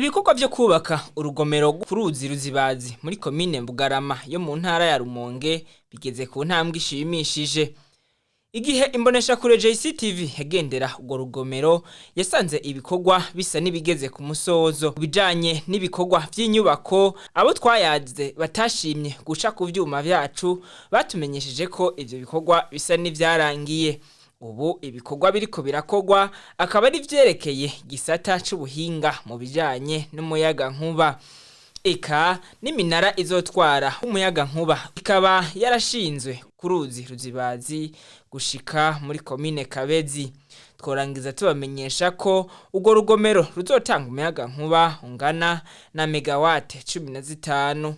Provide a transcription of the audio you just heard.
Ibikorwa vyo kubaka urugomero ku ruzi Ruzibazi muri komine Bugarama yo mu ntara ya Rumonge bigeze ku ntambwe ishimishije. Igihe imbonesha kure JCTV yagendera urwo rugomero yasanze ibikorwa bisa nibigeze ku musozo bijanye n'ibikorwa vy'inyubako. Abo twayaze batashimye guca ku vyuma vyacu batumenyesheje ko ivyo bikorwa bisa n'ivyarangiye. Ubu ibikorwa biriko birakogwa akaba ari vyerekeye gisata c'ubuhinga mu bijanye n'umuyagankuba. Eka n'iminara izotwara umuyagankuba ikaba yarashinzwe ku ruzi Ruzibazi gushika muri komine Kabezi. Tworangiza tubamenyesha ko urwo rugomero ruzotanga umuyagankuba ungana na megawate 15.